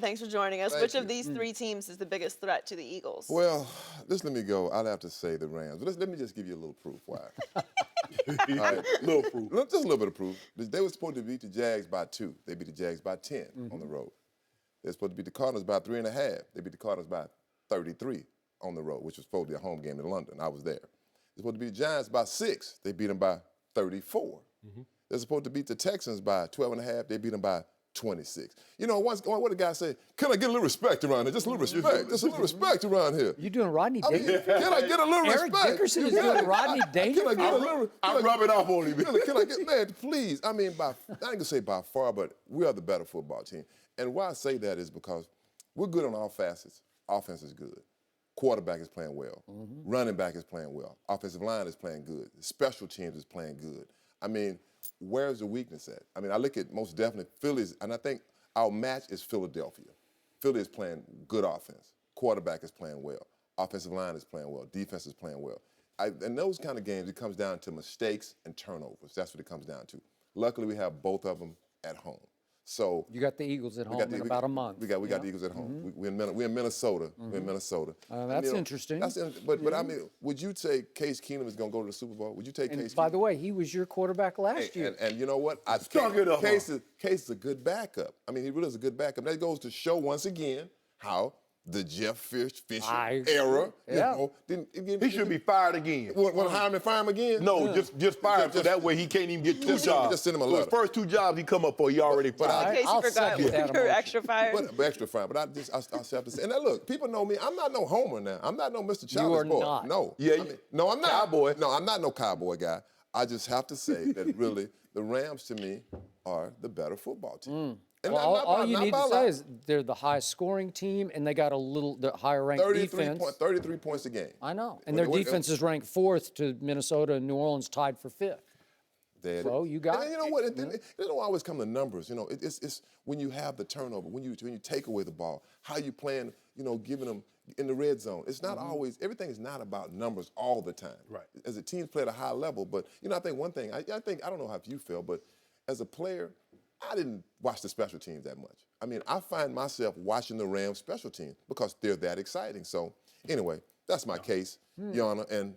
Thanks for joining us. Thank Which you. of these three teams is the biggest threat to the Eagles? Well, just let me go. I'll have to say the Rams. But let me just give you a little proof why. All right. Little proof. Just a little bit of proof. They were supposed to beat the Jags by 2. They beat the Jags by 10 on the road. They're supposed to beat the Cardinals by 3.5. They beat the Cardinals by 33 on the road, which was supposed to be a home game in London. I was there. They're supposed to beat the Giants by 6. They beat them by 34. They're supposed to beat the Texans by 12.5. They beat them by 26. You know, what the guy say? Can I get a little respect around here? Just a little respect. Just a little respect around here. You doing Rodney I mean, Dangerfield? can I get a little Eric respect? Dickerson is doing Rodney Can I Dangerfield? get a little? I rub it off on him. Can I get, man, please? I mean, I ain't gonna say by far, but we are the better football team. And why I say that is because we're good on all facets. Offense is good. Quarterback is playing well. Running back is playing well. Offensive line is playing good. Special teams is playing good. I mean, where's the weakness at? I mean, I look at most definitely Phillies, and I think our match is Philadelphia. Philly is playing good offense. Quarterback is playing well. Offensive line is playing well. Defense is playing well. In those kind of games, it comes down to mistakes and turnovers. That's what it comes down to. Luckily, we have both of them at home. So You got the Eagles at home in about a month. We got the Eagles at home. We're in Minnesota. We're in Minnesota. That's interesting. But I mean, would you say Case Keenum is going to go to the Super Bowl? Would you take Case Keenum? By the way, he was your quarterback last year. And you know what? Case is a good backup. I mean, he really is a good backup. That goes to show once again how the Jeff Fisher era, you know, He should be fired again. Want to hire him and fire him again? No, just fire him so that way he can't even get two jobs. Just send him a So letter. his first 2 jobs he come up for, he already fired. In case I'll you forgot, second that you're emotion. extra fired. Extra fine, but I have to say, and now look, people know me. I'm not no homer now. I'm not no Mr. Childish Boy. not. No. Yeah, no, I'm not. Cowboy. No, I'm not no cowboy guy. I just have to say that really, the Rams to me are the better football team. And Well, all you need to say lot. is they're the highest scoring team, and they got the higher ranked defense. 33 points a game. I know, and their defense is ranked 4th to Minnesota and New Orleans tied for 5th. So you got. And you know what? It don't always come to numbers. You know, it's when you have the turnover, when you take away the ball, how you playing. You know, giving them in the red zone. It's not always. Everything is not about numbers all the time. Right. As a team play at a high level, but you know, I think one thing. I don't know how you feel, but as a player, I didn't watch the special teams that much. I mean, I find myself watching the Rams special teams because they're that exciting. So anyway, that's my case, Your Honor, and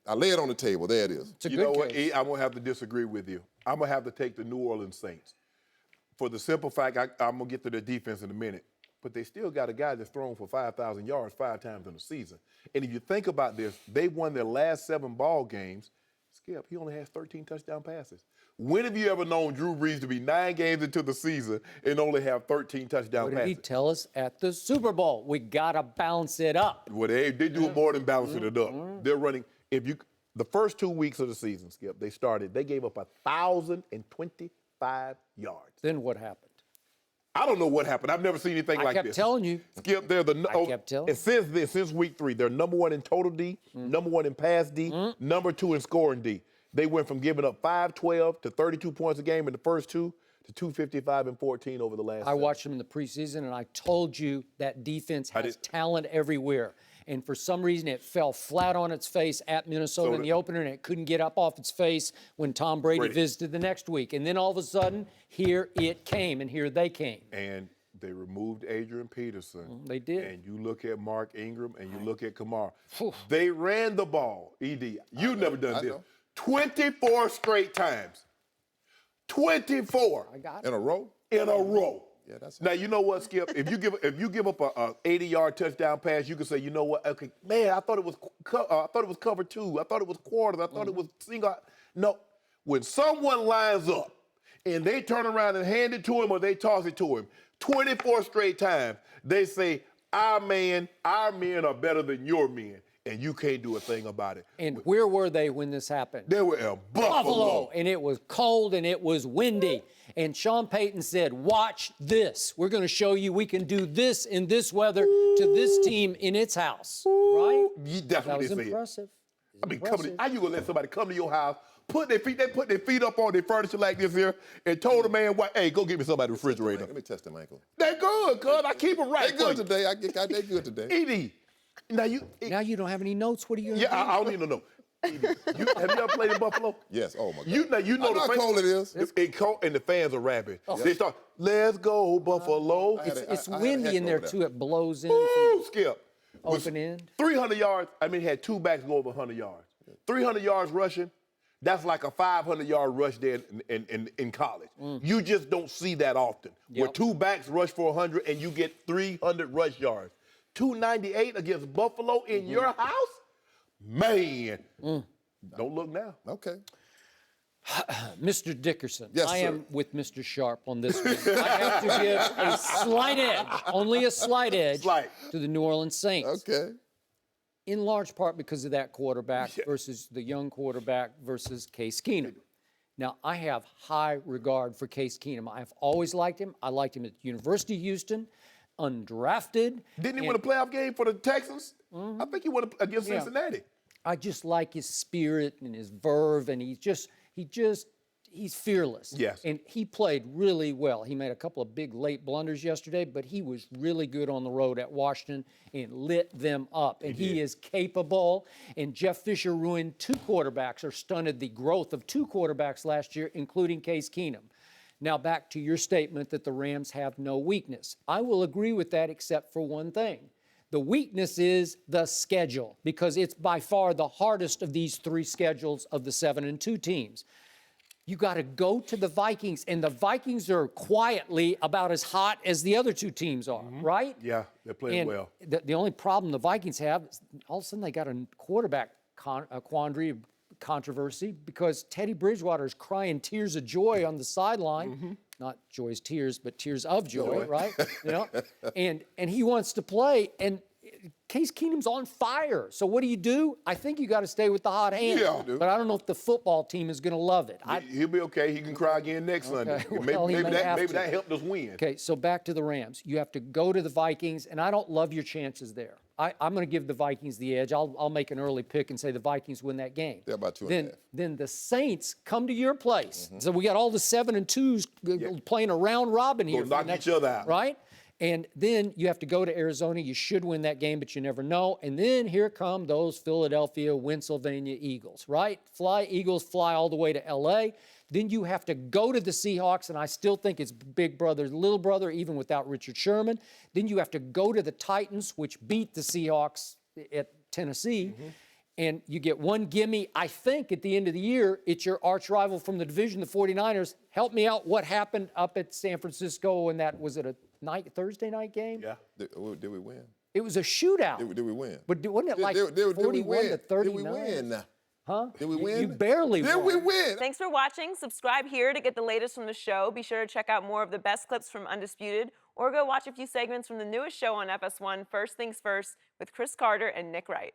I lay it on the table. There it is. It's a You good know what, case. E, I'm going to have to disagree with you. I'm going to have to take the New Orleans Saints. For the simple fact, I'm going to get to their defense in a minute, but they still got a guy that's thrown for 5,000 yards 5 times in a season. And if you think about this, they won their last 7 ball games. Skip, he only has 13 touchdown passes. When have you ever known Drew Brees to be 9 games into the season and only have 13 touchdown What did passes? he tell us at the Super Bowl? We gotta bounce it up. Well, they do it more than balancing it up. They're running. The first 2 weeks of the season, Skip, they gave up 1,025 yards. Then what happened? I don't know what happened. I've never seen anything like this. I kept telling you. Skip, they're the. I kept telling you. And since week 3, they're number 1 in total D, number 1 in pass D, number 2 in scoring D. They went from giving up 512 to 32 points a game in the first 2 to 255 and 14 over the last. I watched them in the preseason, and I told you that defense has talent everywhere. And for some reason, it fell flat on its face at Minnesota in the opener, and it couldn't get up off its face when Tom Brady visited the next week. And then all of a sudden, here it came, and here they came. And they removed Adrian Peterson. They did. And you look at Mark Ingram, and you look at Kamara. They ran the ball, ED. You've never done this. 24 straight times. 24. I got it. In a row? In a row. Yeah, that's Now you know what, Skip? If you give up a 80-yard touchdown pass, you can say, you know what? Okay, man, I thought it was cover 2. I thought it was quarters. I thought it was single. No, when someone lines up and they turn around and hand it to him or they toss it to him, 24 straight times, they say, our men are better than your men. And you can't do a thing about it. And where were they when this happened? They were in Buffalo. And it was cold and it was windy. And Sean Payton said, watch this. We're going to show you we can do this in this weather to this team in its house. Right? That's That what was they said. impressive. I mean, how you gonna let somebody come to your house, put their feet up on their furniture like this here, and told the man, hey, go get me somebody a refrigerator. Let me test them ankle. They're good, cuz. I keep them right. They good today. They good today. Edie, now you Now you don't have any notes. What are you going to do? I don't need to know. Have you ever played in Buffalo? Yes. Oh my God. You know I know how cold it is. It's cold, and the fans are rabid. They start, "Let's go Buffalo." It's I had a windy heck in there over too. It blows in from Woo, Skip. open end. 300 yards. I mean, had two backs go over 100 yards. 300 yards rushing. That's like a 500-yard rush there in college. You just don't see that often. Where two backs rush for 100 and you get 300 rush yards. 298 against Buffalo in your house? Man. Don't look now. Okay. Mr. Dickerson, Yes, I sir. am with Mr. Sharpe on this one. I have to give a slight edge, only a slight edge, Slight. to the New Orleans Saints. Okay. In large part because of that quarterback versus the young quarterback versus Case Keenum. Now, I have high regard for Case Keenum. I've always liked him. I liked him at the University of Houston, undrafted. Didn't he win a playoff game for the Texans? I think he won against Cincinnati. I just like his spirit and his verve, and he's fearless. Yes. And he played really well. He made a couple of big late blunders yesterday, but he was really good on the road at Washington and lit them up. And he is capable. And Jeff Fisher ruined two quarterbacks, or stunted the growth of two quarterbacks last year, including Case Keenum. Now back to your statement that the Rams have no weakness. I will agree with that except for one thing. The weakness is the schedule, because it's by far the hardest of these three schedules of the 7-2 teams. You got to go to the Vikings, and the Vikings are quietly about as hot as the other two teams are, right? Yeah, they're playing And well. the only problem the Vikings have is all of a sudden they got a quarterback quandary, controversy, because Teddy Bridgewater is crying tears of joy on the sideline. Not joy's tears, but tears of joy, right? You know, and he wants to play, and Case Keenum's on fire. So what do? I think you got to stay with the hot hand. Yeah. But I don't know if the football team is going to love it. He'll be okay. He can cry again next Sunday. Well, he maybe may have to. that helped us win. Okay, so back to the Rams. You have to go to the Vikings, and I don't love your chances there. I'm going to give the Vikings the edge. I'll make an early pick and say the Vikings win that game. They're about 2.5. Then the Saints come to your place. So we got all the 7-2s playing a round robin here. Go knock each other out. Right? And then you have to go to Arizona. You should win that game, but you never know. And then here come those Philadelphia, Pennsylvania Eagles, right? Eagles fly all the way to L.A. Then you have to go to the Seahawks, and I still think it's big brother, little brother, even without Richard Sherman. Then you have to go to the Titans, which beat the Seahawks at Tennessee. And you get one gimme. I think at the end of the year, it's your arch rival from the division, the 49ers. Help me out. What happened up at San Francisco? And that, was it a Thursday night game? Yeah. Did we win? It was a shootout. Did we win? But wasn't it like Did we 41 to win? 39? Did we win? Huh? Did we win? You barely Did won. we win? Thanks for watching. Subscribe here to get the latest from the show. Be sure to check out more of the best clips from Undisputed, or go watch a few segments from the newest show on FS1, First Things First, with Chris Carter and Nick Wright.